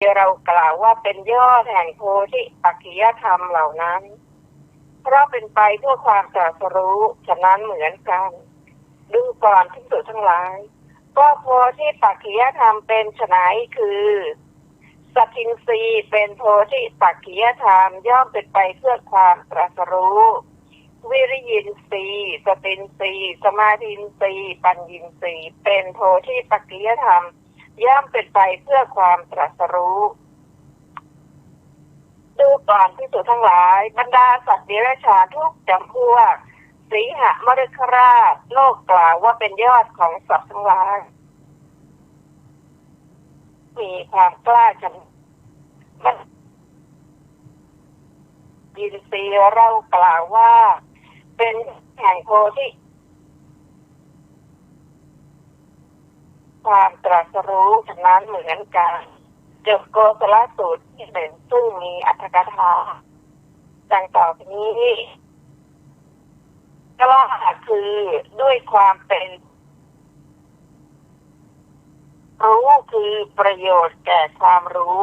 เรากล่าวว่าเป็นยอดแห่งโพธิปัจจยธรรมเหล่านั้นเพราะเป็นไปเพื่อความตรัสรู้ฉะนั้นเหมือนกันดูก่อนภิกษุทั้งหลายก็โพธิปัจจยธรรมเป็นไฉนคือสัตทินรีเป็นโพธิปัจจยธรรมย่อมเป็นไปเพื่อความตรัสรู้วิริยินทรีย์สตินทรีย์สมาธินทรีย์ปัญญินทรีย์เป็นโพธิปัจจยธรรมย่อมเป็นไปเพื่อความตรัสรู้ดูก่อนภิกษุทั้งหลายบรรดาสัตว์เดรัจฉานทุกจำพวกสีหมฤคราชโลกกล่าวว่าเป็นยอดของสัตว์ทั้งหลายมีความกล้าชมันยินทรีย์เรากล่าวว่าเป็นแห่งโพธิความตรัสรู้ฉะนั้นเหมือนกันจบโกศลสูตรที่หนึ่งซึ่งมีอรรถกถาดังต่อไปนี้กล้าคือด้วยความเป็นรู้คือประโยชน์แก่ความรู้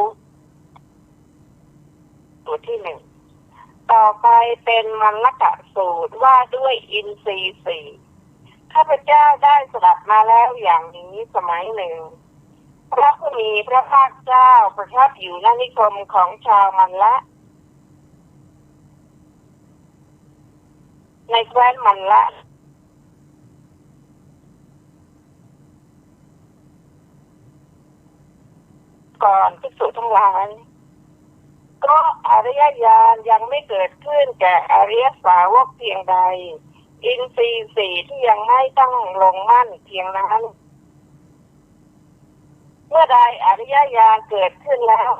สูตรที่หนึ่งต่อไปเป็นมัลลกะสูตรว่าด้วยอินทรีย์สี่ข้าพเจ้าได้สดับมาแล้วอย่างนี้สมัยหนึ่งพระผู้มีพระภาคเจ้าประทับอยู่ณนิคมของชาวมัลละในแคว้นมัลละก่อนภิกษุทั้งหลายก็อริยญาณยังไม่เกิดขึ้นแก่อริยสาวกเพียงใดอินทรีย์สี่ที่ยังไม่ตั้งลงมั่นเพียงนั้นเมื่อใดอริยญาณเกิดขึ้นแล้ว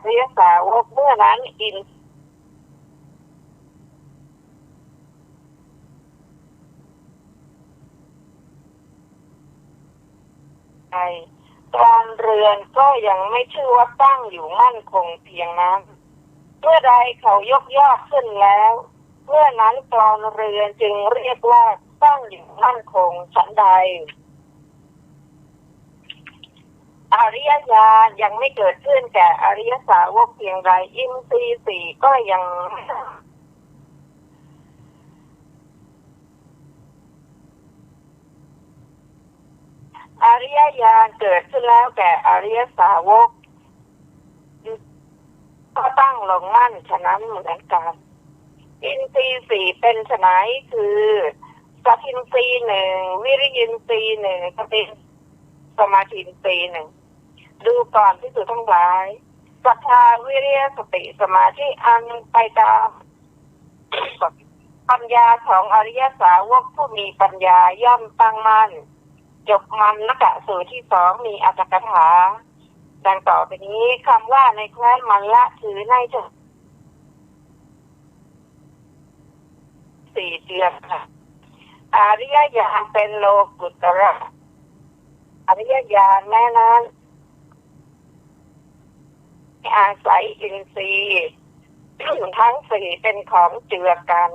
อริยสาวกเมื่อนั้นอินใจการเรือนก็ยังไม่ชื่อว่าตั้งอยู่มั่นคงเพียงนั้นเมื่อใดเขายกยอดขึ้นแล้วเมื่อนั้นกรเรือนจึงเรียกว่าตั้งอยู่มั่นคงฉันใดอริยญาณยังไม่เกิดขึ้นแก่อริยสาวกเพียงใดอินทรีย์สี่ก็ยังอริยญาณเกิดขึ้นแล้วแก่อริยสาวกก็ตั้งลงมั่นฉะนั้นเหมือนกันอินทรีย์สี่เป็นไฉนคือสัตทินทรีย์หนึ่งวิริยินทรีย์หนึ่งสมาธินทรีย์หนึ่งดูก่อนภิกษุทั้งหลายศรัทธาวิริยสติสมาธิอันไปตามปัญญาของอริยสาวกผู้มีปัญญาย่อมตั้งมั่นจบมัลลกะสูตรที่สองมีอรรถกถาดังต่อไปนี้คำว่าในแคว้นมัลละถือในสี่เดือนค่ะอริยญาณเป็นโลกุตระอริยญาณแม้นั้นอาศัยอินทรีย์ทั้งสี่เป็นของเจือกัน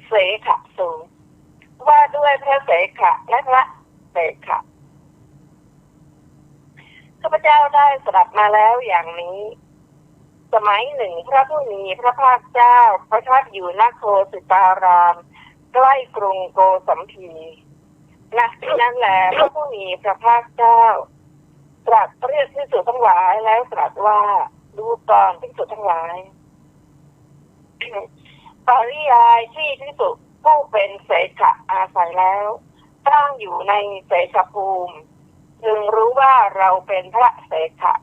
เสขะสูงว่าด้วยพระเสขะและพระเสขะข้าพเจ้าได้สดับมาแล้วอย่างนี้สมัยหนึ่งพระผู้มีพระภาคเจ้าประทับอยู่ณโคสิตารามใกล้กรุงโกสัมพีณที่นั้นแหละพระผู้มีพระภาคเจ้าตรัสเรียกภิกษุทั้งหลายแล้วตรัสว่าดูก่อนภิกษุทั้งหลายปริยายที่ภิกษุผู้เป็นเสขะอาศัยแล้วตั้งอยู่ในเสขภูมิจึงรู้ว่าเราเป็นพระเสขะ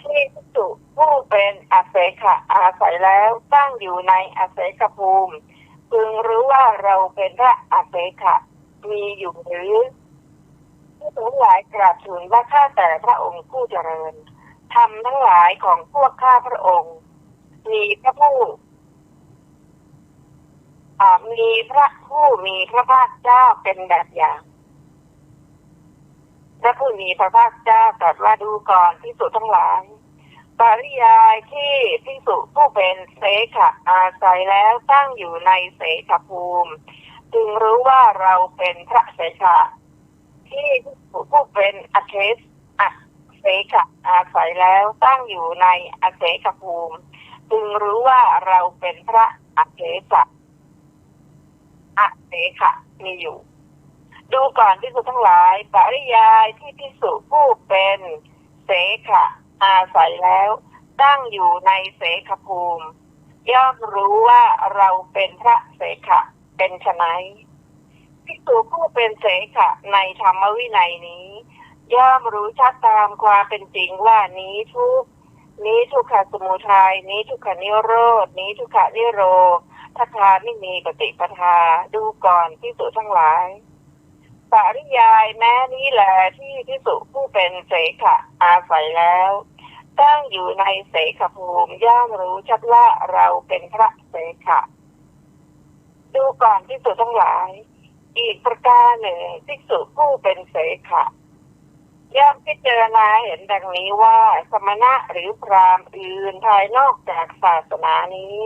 ที่ภิกษุผู้เป็นอเสขะอาศัยแล้วตั้งอยู่ในอเสขภูมิพึงรู้ว่าเราเป็นพระอเสขะมีอยู่หรือผู้ทั้งหลายกราบทูลว่าข้าแต่พระองค์ผู้เจริญธรรมทั้งหลายของพวกข้าพระองค์มีพระผู้มีพระภาคเจ้าเป็นแบบอย่างพระผู้มีพระภาคเจ้าตรัสว่าดูก่อนภิกษุทั้งหลาย ปริยายที่ภิกษุผู้เป็นเสขะอาศัยแล้วตั้งอยู่ในเสขภูมิจึงรู้ว่าเราเป็นพระเสขะที่ภิกษุผู้เป็นอเสขะอาศัยแล้วตั้งอยู่ในอเสขภูมิจึงรู้ว่าเราเป็นพระอเสขะมีอยู่ดูก่อนภิกษุทั้งหลายปริยายที่ภิกษุผู้เป็นเสขะอาศัยแล้วตั้งอยู่ในเสขภูมิย่อมรู้ว่าเราเป็นพระเสขะเป็นไฉนภิกษุผู้เป็นเสขะในธรรมวินัยนี้ย่อมรู้ชัดตามความเป็นจริงว่านี้ทุกขสมุทัยนี้ทุกขนิโรธนี้ทุกขนิโรธคาไม่มีปฏิปทาดูก่อนภิกษุทั้งหลายปริยายแม้นี้แหละที่ภิกษุผู้เป็นเสขะอาศัยแล้วตั้งอยู่ในเสขภูมิย่อมรู้ชัดว่าเราเป็นพระเสขะดูก่อนภิกษุทั้งหลายอีกประการหนึ่งภิกษุผู้เป็นเสขะย่อมพิจารณาเห็นดังนี้ว่าสมณะหรือพราหมณ์อื่นภายนอกจากศาสนานี้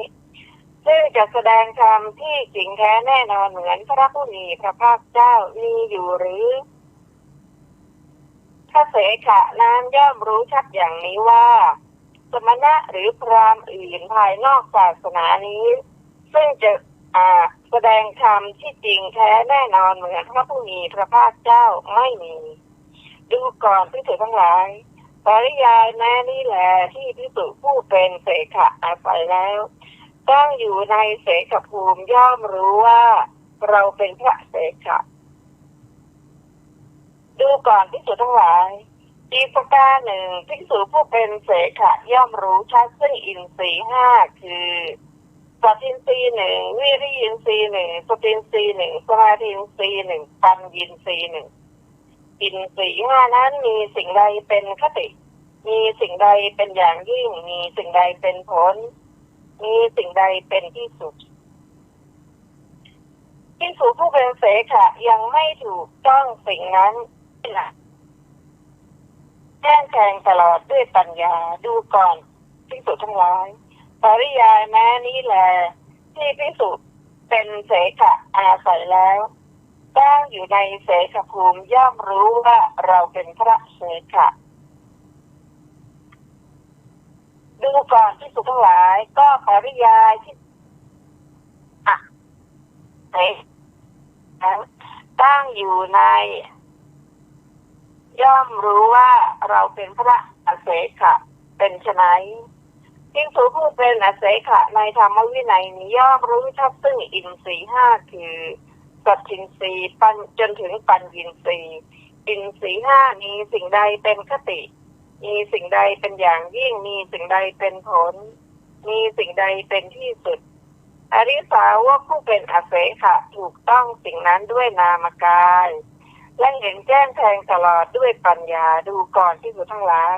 ซึ่งจะแสดงธรรมที่จริงแท้แน่นอนเหมือนพระผู้มีพระภาคเจ้ามีอยู่หรือพระเสขะนั้นย่อมรู้ชัดอย่างนี้ว่าสมณะหรือพราหมณ์อื่นภายนอกศาสนานี้ซึ่งจะแสดงธรรมที่จริงแท้แน่นอนเหมือนพระผู้มีพระภาคเจ้าไม่มีดูก่อนภิกษุทั้งหลายปริยายแม้นี้แหละที่ภิกษุผู้เป็นเสขะอาศัยแล้วตั้งอยู่ในเสขภูมิย่อมรู้ว่าเราเป็นพระเสขะดูก่อนภิกษุทั้งหลายอีกประการหนึ่งภิกษุผู้เป็นเสขะย่อมรู้ชัดซึ่งอินทรีย์ห้าคือสัตทินทรีย์หนึ่งวิริยินทรีย์หนึ่งสตินทรีย์หนึ่งสมาธินทรีย์หนึ่งปัญญินทรีย์หนึ่งอินทรีย์ห้านั้นมีสิ่งใดเป็นคติมีสิ่งใดเป็นอย่างยิ่งมีสิ่งใดเป็นผลมีสิ่งใดเป็นที่สุดภิกษุผู้เป็นเสขะยังไม่ถูกต้องสิ่งนั้นแจ้งแทงตลอดด้วยปัญญาดูก่อนภิกษุทั้งหลายปริยายแม้นี้แลที่ภิกษุเป็นเสขะอาศัยแล้วตั้งอยู่ในเสขภูมิย่อมรู้ว่าเราเป็นพระเสขะดูก่อนภิกษุทั้งหลายก็ปริยายที่ตั้งอยู่ในย่อมรู้ว่าเราเป็นพระอเสขะเป็นไฉนภิกษุผู้เป็นอเสขะในธรรมวินัยนี้ย่อมรู้ชัดซึ่งอินทรีย์ห้าคือสัตทินทรีย์จนถึงปัญญินทรีย์อินทรีย์ห้ามีสิ่งใดเป็นคติมีสิ่งใดเป็นอย่างยิ่งมีสิ่งใดเป็นผลมีสิ่งใดเป็นที่สุดอริสาวกผู้เป็นอเสขะถูกต้องสิ่งนั้นด้วยนามกายและเห็นแจ้งแทงตลอดด้วยปัญญาดูก่อนภิกษุทั้งหลาย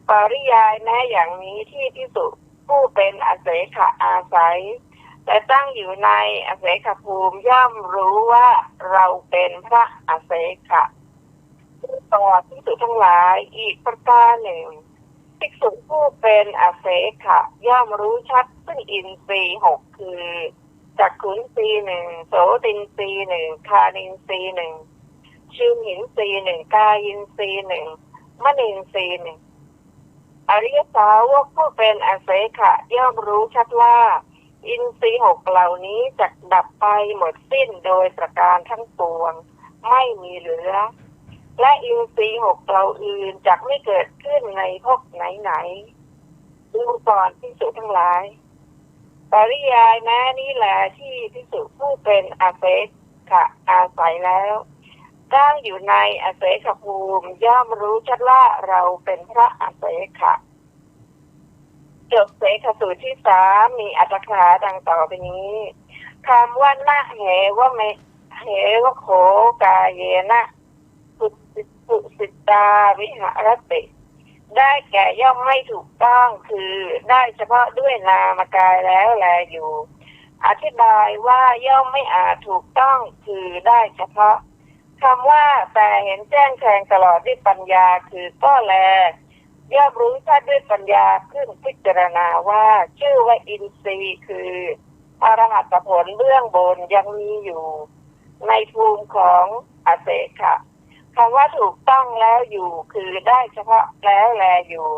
ปริยายแม้อย่างนี้ที่ภิกษุผู้เป็นอเสขะอาศัยแต่ตั้งอยู่ในอเสขภูมิย่อมรู้ว่าเราเป็นพระอเสขะดูก่อนภิกษุทั้งหลายอีกประการหนึ่งภิกษุผู้เป็นอเสขะย่อมรู้ชัดซึ่งอินทรีย์หกคือจักขุนทรีย์หนึ่งโสตินทรีย์หนึ่งคานินทรีย์หนึ่งชิวหินทรีย์หนึ่งกายินทรีย์หนึ่งมณินทรีย์หนึ่งอริยสาวกผู้เป็นอเสขะย่อมรู้ชัดว่าอินทรีย์หกเหล่านี้จะดับไปหมดสิ้นโดยประการทั้งปวงไม่มีเหลือและอินทรีย์หกเหล่าอื่นจะไม่เกิดขึ้นในภพไหนๆดูก่อนภิกษุทั้งหลายปริยายแม้นี้แหละที่ภิกษุผู้เป็นอเสขะอาศัยแล้วตั้งอยู่ในอเสขภูมิย่อมรู้ชัดว่าเราเป็นพระอเสขะจบเสขสูตรที่สามมีอรรถกถาดังต่อไปนี้คำว่านะเหว่าไม่เหว่าโขกาเยนะสุสิตาวิหารติได้แก่ย่อมไม่ถูกต้องคือได้เฉพาะด้วยนามกายแล้วแลอยู่อธิบายว่าย่อมไม่อาจถูกต้องคือได้เฉพาะคำว่าแต่เห็นแจ้งแทงตลอดด้วยปัญญาคือก็แล ย่อมรู้ชัดด้วยปัญญาขึ้นพิจารณาว่าชื่อว่าอินทรีย์คืออรหัตผลเบื้องบนยังมีอยู่ในภูมิของอเสขะคำว่าถูกต้องแล้วอยู่คือได้เฉพาะแล้วแลอยู่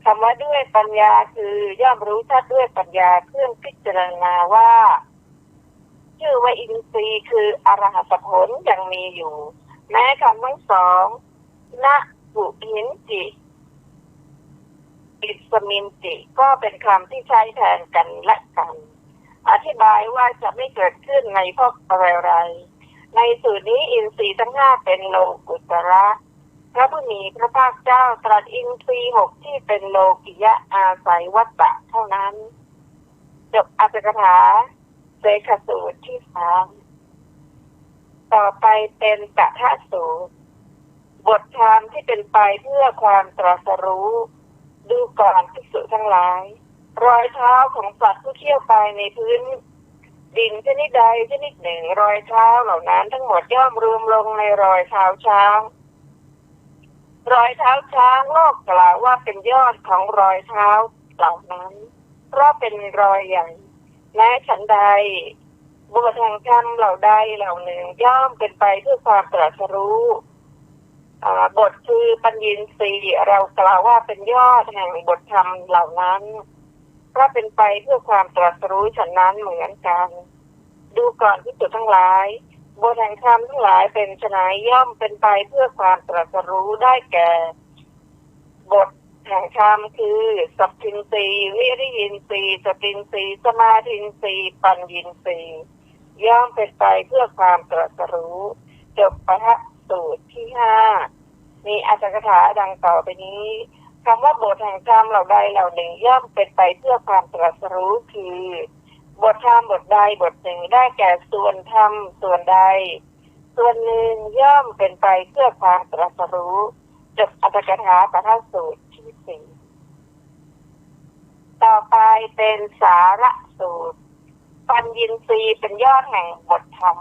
คำว่าด้วยปัญญาคือย่อมรู้ชัดด้วยปัญญาเครื่องพิจารณาว่าชื่อว่าอินทรีย์คืออรหัตผลยังมีอยู่แม้คำทั้งสองนะบุหินจิอิสมินจิก็เป็นคำที่ใช้แทนกันและกันอธิบายว่าจะไม่เกิดขึ้นในพวกอะไรในสูตรนี้อินทรีย์ทั้งห้าเป็นโลกุตระพระผู้มีพระภาคเจ้าตรัสอินทรีย์หกที่เป็นโลกิยะอาศัยวัตตะเท่านั้นจบอรรถกถาเสขสูตรที่สามต่อไปเป็นกถาสูตรบทธรรมที่เป็นไปเพื่อความตรัสรู้ดูก่อนภิกษุทั้งหลายรอยเท้าของสัตว์ผู้เที่ยวไปในพื้นดินชนิดใดชนิดหนึ่งรอยเท้าเหล่านั้นทั้งหมดย่อมรวมลงในรอยเท้าช้างรอยเท้าช้างโลกกล่าวว่าเป็นยอดของรอยเท้าเหล่านั้นเพราะเป็นรอยใหญ่แม้ฉันใดบุตรแห่งธรรมเหล่าใดเหล่าหนึ่งย่อมเป็นไปเพื่อความตรัสรู้บทคือปัญญีสีเรากล่าวว่าเป็นยอดแห่งบทธรรมเหล่านั้นเพราะเป็นไปเพื่อความตรัสรู้ฉะนั้นเหมือนกันดูก่อนภิกษุทั้งหลายบทแห่งธรรมทั้งหลายเป็นไฉนย่อมเป็นไปเพื่อความตรัสรู้ได้แก่บทแห่งธรรมคือสัพพินสีวิริยินสีสตินสีสมาธินสีปัญญินสีย่อมเป็นไปเพื่อความตรัสรู้จบปฐสูตรที่ห้ามีอรรถกถาดังต่อไปนี้คำว่าบทแห่งธรรมเหล่าใดเหล่าหนึ่งย่อมเป็นไปเพื่อความตรัสรู้คือบทธรรมบทใดบทหนึ่งได้แก่ส่วนธรรมส่วนใดส่วนหนึ่งย่อมเป็นไปเพื่อความตรัสรู้จบอรรถกถาปฐสูตรที่สี่ต่อไปเป็นสาระสูตรปัญญีสีเป็นยอดแห่งบทธรรม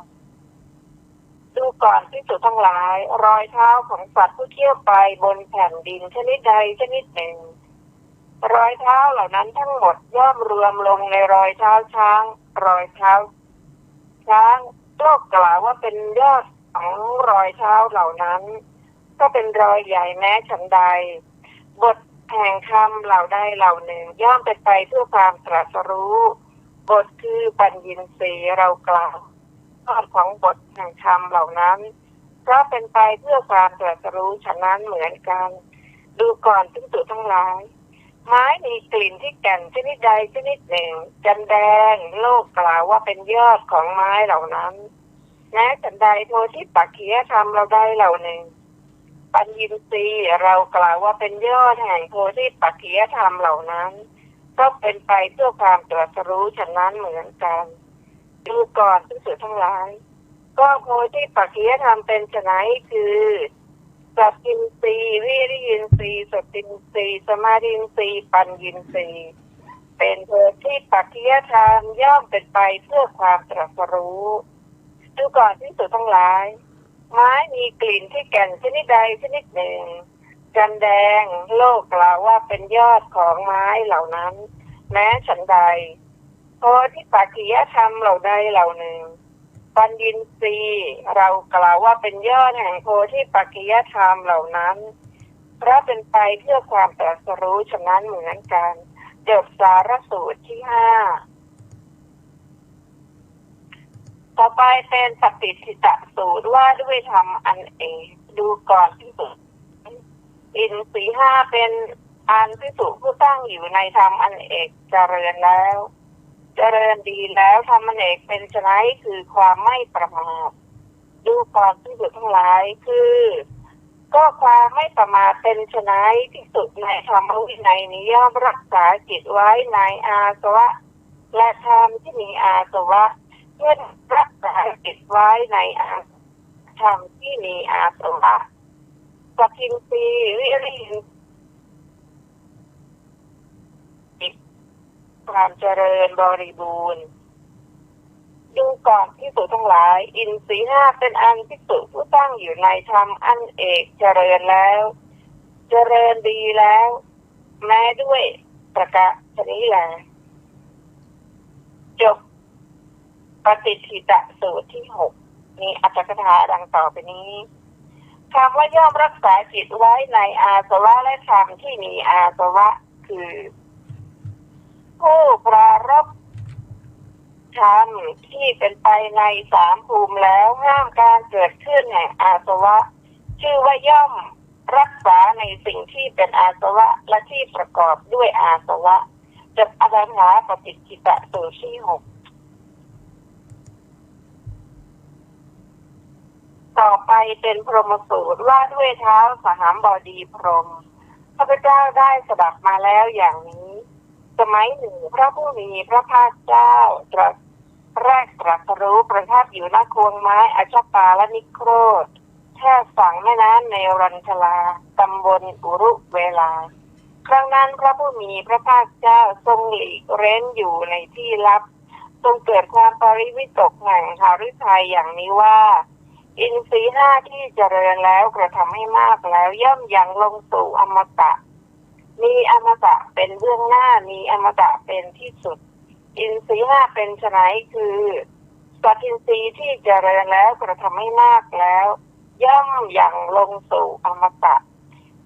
ดูก่อนภิกษุทั้งหลายรอยเท้าของสัตว์ผู้เที่ยวไปบนแผ่นดินชนิดใดชนิดหนึ่งรอยเท้าเหล่านั้นทั้งหมดย่อมรวมลงในรอยเท้าช้างรอยเท้าช้างโลกกล่าวว่าเป็นยอดของรอยเท้าเหล่านั้นก็เป็นรอยใหญ่แม้ฉันใดบทแห่งคำเหล่าใดเหล่าหนึ่งย่อมเป็นไปเพื่อความตรัสรู้บทคือปัญญีสีเรากล่าวของบทแห่งธรรมเหล่านั้นเพราะเป็นไปเพื่อความตรัสรู้ฉะนั้นเหมือนกันดูก่อนภิกษุทั้งหลายไม้มีกลิ่นที่แก่นชนิดใดชนิดหนึ่งจันแดงโลกกล่าวว่าเป็นยอดของไม้เหล่านั้นแม้ฉันใดโพธิปักขิยธรรมเราใดเหล่าหนึ่งปัญญีสีเรากล่าวว่าเป็นยอดแห่งโพธิปักขิยธรรมเหล่านั้นก็เป็นไปเพื่อความตรัสรู้ฉะนั้นเหมือนกันดูก่อนภิกษุทั้งหลายก็โพธิปักขิยธรรมเป็นไฉนคือสัพพินสีวิริยินสีสตินสีสมาธินสีปัญญินสีเป็นโพธิปักขิยธรรมย่อมเป็นไปเพื่อความตรัสรู้ดูก่อนภิกษุทั้งหลายไม้มีกลิ่นที่แก่นชนิดใดชนิดหนึ่งจันแดงโลกกล่าวว่าเป็นยอดของไม้เหล่านั้นแม้ฉันใดโพธิปักขิยธรรมเหล่าใดเหล่าหนึ่งปัญญีสีเรากล่าวว่าเป็นยอดแห่งโพธิปักขิยธรรมเหล่านั้นเพราะเป็นไปเพื่อความตรัสรู้ฉะนั้นเหมือนกันจบสารสูตรที่ห้าต่อไปเป็นปฏิทิตสูตรว่าด้วยธรรมอันเอกดูก่อนที่สุดอินทรีย์ห้าเป็นอันภิกษุผู้ตั้งอยู่ในธรรมอันเอกเจริญแล้วเจริญดีแล้วธรรมอันเอกเป็นไฉนคือความไม่ประมาทดูก่อนภิกษุทั้งหลายคือก็ความไม่ประมาทเป็นไฉนภิกษุในธรรมวินัยนี้ย่อมรักษาจิตไว้ในอาสวะและธรรมที่มีอาสวะเช่นรักษาจิตไว้ในอาธรรมที่มีอาสวะสัพพินสีวิริยินความเจริญบริบูรณ์ดูก่อนภิกษุทั้งหลายอินทรีย์ห้าเป็นอันภิกษุผู้ตั้งอยู่ในธรรมอันเอกเจริญแล้วเจริญดีแล้ว แม้ด้วยประกาศนี้แหละจบปฏิทิตะสูตรที่ 6มีอัตถกถาดังต่อไปนี้คำว่าย่อมรักษาจิตไว้ในอาสวะและธรรมที่มีอาสวะคือผู้ปรารภธรรมที่เป็นไปใน3ภูมิแล้วห้ามการเกิดขึ้นแห่งอาสวะชื่อว่าย่อมรักษาในสิ่งที่เป็นอาสวะและที่ประกอบด้วยอาสวะจบอัตถกถาปฏิทิตะสูตรที่ 6ต่อไปเป็นพรหมสูตรว่าด้วยเท้าสหัมบดีพรหมข้าพเจ้าได้สดับมาแล้วอย่างนี้สมัยหนึ่งพระผู้มีพระภาคเจ้าตรัสรู้ประทับอยู่ณโคนไม้อชปาลนิโครธแท่ฝั่งแม่น้ำในรัญชลาตำบลอุรุเวลาครั้งนั้นพระผู้มีพระภาคเจ้าทรงหลีกเร้นอยู่ในที่ลับทรงเกิดความปริวิตกแห่งหฤทัยอย่างนี้ว่าอินทรีย์5ที่เจริญแล้วกระทำให้มากแล้วย่อมยังลงสู่อมตะมีอมตะเป็นเบื้องหน้ามีอมตะเป็นที่สุดอินทรีย์5เป็นไฉนคือสัตทินทรีย์ที่เจริญแล้วกระทำให้มากแล้วย่อมยังลงสู่อมตะ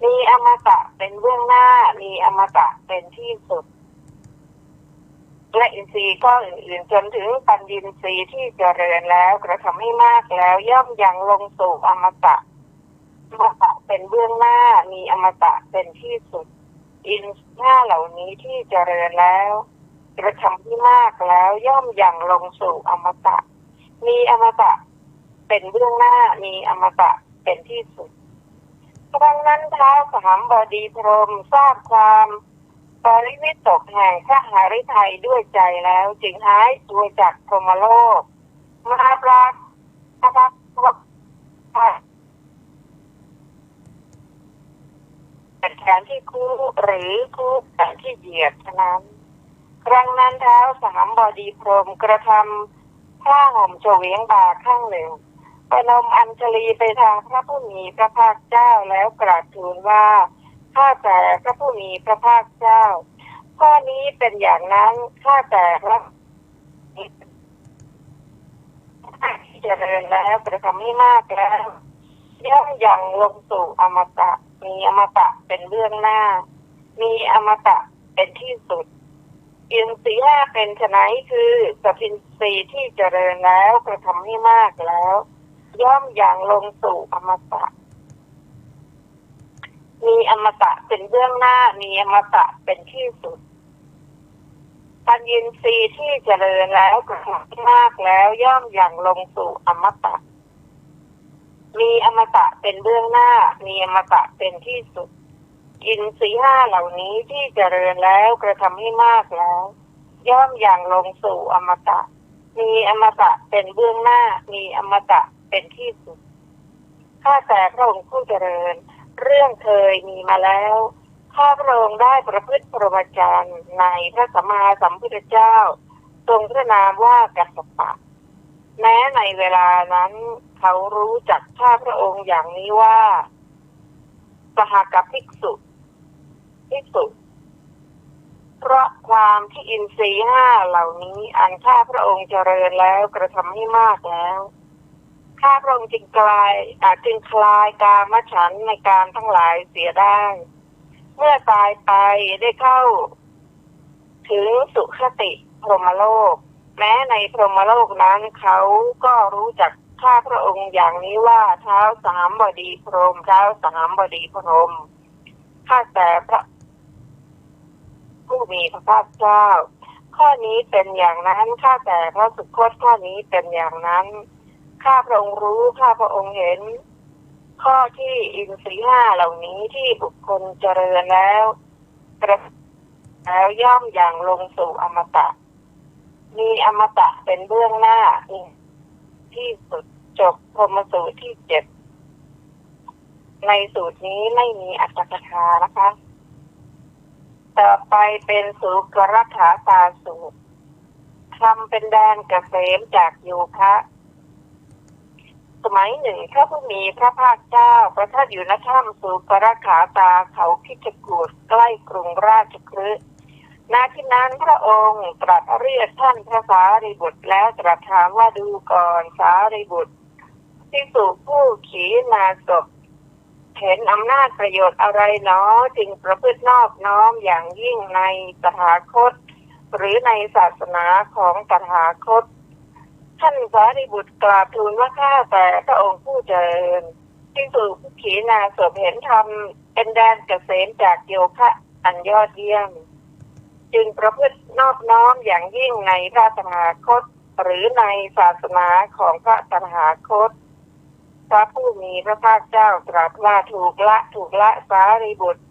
มีอมตะเป็นเบื้องหน้ามีอมตะเป็นที่สุดและอินทรีย์ก็อื่นๆจนถึงปัญญินทรีย์ที่เจริญแล้วกระทำให้มากแล้วย่อมยังลงสู่อมตะอมตะเป็นเบื้องหน้ามีอมตะเป็นที่สุดอินทรีย์5เหล่านี้ที่เจริญแล้วกระทำให้มากแล้วย่อมยังลงสู่อมตะมีอมตะเป็นเบื้องหน้ามีอมตะเป็นที่สุดครั้งนั้นท้าวสหัมบดีพรหมทราบความปริวิตกแห่งพระหฤทัยด้วยใจแล้วจึงหายตัวจากพรหมโลกมาปรากฏเป็นแขนที่คู่หรือคู่แขนที่เหยียดฉะนั้นครั้งนั้นท้าวสหัมบดีพรหมกระทำผ้าห่มเฉวียงบ่าข้างหนึ่งประนมอัญชลีไปทางพระผู้มีพระภาคเจ้าแล้วกราบทูลว่าข้าแต่พระผู้มีพระภาคเจ้าข้อนี้เป็นอย่างนั้นข้าแต่พระที่เจริญแล้วกระทำให้มากแล้วย่อมยังลงสู่อมตะมีอมตะเป็นเบื้องหน้ามีอมตะเป็นที่สุดอินทรีย์5เป็นไฉนคือสัพพินทรีย์ที่เจริญแล้วกระทำให้มากแล้วย่อมยังลงสู่อมตะมีอมตะเป็นเบื้องหน้ามีอมตะเป็นที่สุดปัญญินทรีย์ที่เจริญแล้วกระทำให้มากแล้วย่อมยังลงสู่อมตะมีอมตะเป็นเบื้องหน้ามีอมตะเป็นที่สุดอินทรีย์5เหล่านี้ที่เจริญแล้วกระทำให้มากแล้วย่อมยังลงสู่อมตะมีอมตะเป็นเบื้องหน้ามีอมตะเป็นที่สุดข้าแต่พระองค์ผู้เจริญเรื่องเคยมีมาแล้วข้าพระองค์ได้ประพฤติพรหมจรรย์ในพระสัมมาสัมพุทธเจ้าทรงพระนามว่ากัสสปะแม้ในเวลานั้นเขารู้จักข้าพระองค์อย่างนี้ว่าสหกับภิกษุเพราะความที่อินทรีย์5เหล่านี้อันข้าพระองค์เจริญแล้วกระทำให้มากแล้วข้าพระองค์จึงคลายกามฉันท์ในการทั้งหลายเสียได้เมื่อตายไปได้เข้าถึงสุคติพรหมโลกแม้ในพรหมโลกนั้นเขาก็รู้จักข้าพระองค์อย่างนี้ว่าท้าวสหัมบดีพรหมท้าวสหัมบดีพรหมข้าแต่พระผู้มีพระภาคเจ้าข้อนี้เป็นอย่างนั้นข้าแต่พระสุคตข้อนี้เป็นอย่างนั้นข้าพระองค์รู้ข้าพระองค์เห็นข้อที่อินทรีย์5เหล่านี้ที่บุคคลเจริญแล้วย่อมอย่างลงสู่อมตะมีอมตะเป็นเบื้องหน้าที่สุดจบพรหมสูตรที่7ในสูตรนี้ไม่มีอัตถกถานะคะต่อไปเป็นสูกรัฐาตาสูตรทำเป็นแดนเกษมจากโยคะส มัยหนึ่งพระผู้มีพระภาคเจ้าประทับอยู่ณถ้ำสุกรขาตาเขาคิชกูฏใกล้กรุงราชคฤห์ณที่นั้นพระองค์ตรัสเรียกท่านพระสารีบุตรแล้วตรัสถามว่าดูก่อนสารีบุตรภิกษุผู้ขีณาสพเห็นอำนาจประโยชน์อะไรหนอจึงประพฤตินอบน้อมอย่างยิ่งในตถาคตหรือในศาสนาของตถาคตท่านสารีบุตรกราบทูลว่าข้าแต่พระองค์ผู้เจริญภิกษุผู้ขีณาสพเห็นธรรมเป็นแดนเกษมจากโยคะอันยอดเยี่ยมจึงประพฤตินอบน้อมอย่างยิ่งในพระตถาคตหรือในศาสนาของพระตถาคตพระผู้มีพระภาคเจ้าตรัสว่าถูกละสารีบุตร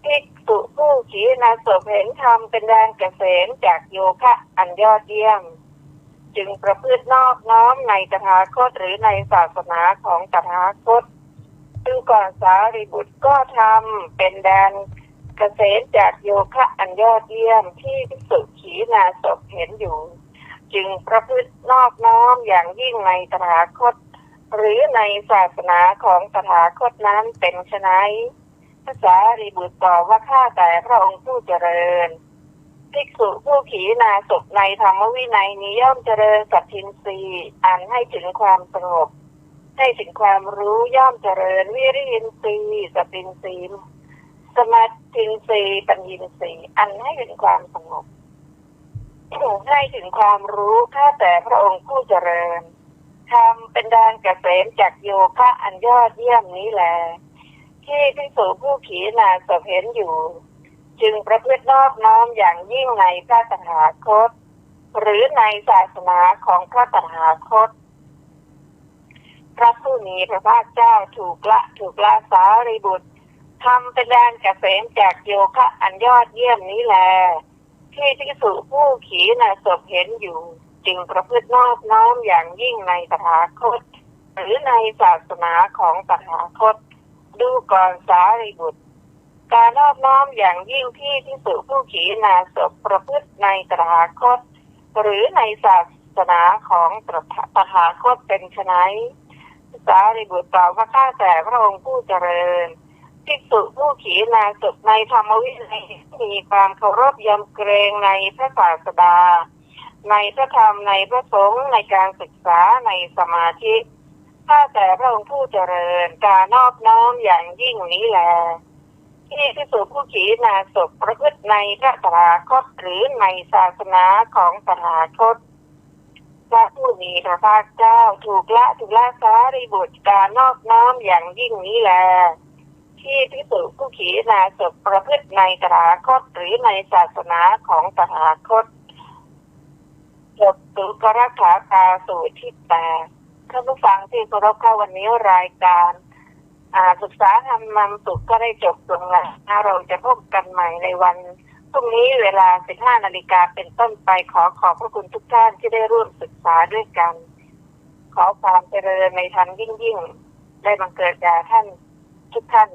ภิกษุผู้ขีณาสพเห็นธรรมเป็นแดนเกษมจากโยคะอันยอดเยี่ยมจึงประพฤตินอบน้อมในตถาคตหรือในศาสนาของตถาคตดูก่อนสารีบุตรก็ทำเป็นแดนเกษมจากโยคะอันยอดเยี่ยมที่ภิกษุขีณาสพเห็นอยู่จึงประพฤตินอบน้อมอย่างยิ่งในตถาคตหรือในศาสนาของตถาคตนั้นเป็นไฉนพระสารีบุตรตอบว่าข้าแต่พระองค์ผู้เจริญภิกษุผู้ขีณาสพในธรรมวินัยนี้ย่อมเจริญสัตทินรีย์อันให้ถึงความสงบให้ถึงความรู้ย่อมเจริญวิริยินทรีย์สัตทินรีย์สมาธินทรีย์ปัญญินทรีย์อันให้ถึงความสงบให้ถึงความรู้ข้าแต่พระองค์ผู้เจริญธรรมเป็นแดนเกษมจากโยคะอันยอดเยี่ยมนี้แลที่ภิกษุผู้ขีณาสพเห็นอยู่จึงประพฤตินอบน้อมอย่างยิ่งในพระตถาคตหรือในศาสนาของพระตถาคตพระผู้มีพระภาคเจ้าถูกละสารีบุตรธรรมเป็นแดนเกษมจากโยคะอันยอดเยี่ยมนี้แลที่ภิกษุผู้ขีณาสพเห็นอยู่จึงประพฤตินอบน้อมอย่างยิ่งในตถาคตหรือในศาสนาของตถาคตดูก่อนสารีบุตรการนอบน้อมอย่างยิ่งที่ภิกษุผู้ขีณาสพประพฤติในตถาคตหรือในศาสนาของตถาคตเป็นไฉนสารีบุตรตอบว่าข้าแต่พระองค์ผู้เจริญภิกษุผู้ขีณาสพในธรรมวินัยมีความเคารพยำเกรงในพระศาสดาในพระธรรมในพระสงฆ์ในการศึกษาในสมาธิข้าแต่พระองค์ผู้เจริญการนอบน้อมอย่างยิ่งนี้แลที่ภิกษุผู้ขีณาสพประพฤติในพระตถาคตหรือในศาสนาของตถาคตพระผู้มีพระภาคเจ้าถูกละสารีบุตรการนอบน้อมอย่างยิ่งนี้แลที่ภิกษุผู้ขีณาสพประพฤติในตถาคตหรือในศาสนาของตถาคตจบสุกรขาตาสูตรที่8ท่านผู้ฟังที่เคารพค่ะวันนี้รายการศึกษาธรรมนำสุขก็ได้จบลงแล้วเราจะพบกันใหม่ในวันพรุ่งนี้เวลา 15 นาฬิกาเป็นต้นไปขอขอบพระคุณทุกท่านที่ได้ร่วมศึกษาด้วยกันขอความเจริญในธรรมยิ่งได้บังเกิดแก่ท่านทุกท่าน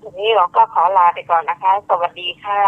วันนี้เราก็ขอลาไปก่อนนะคะสวัสดีค่ะ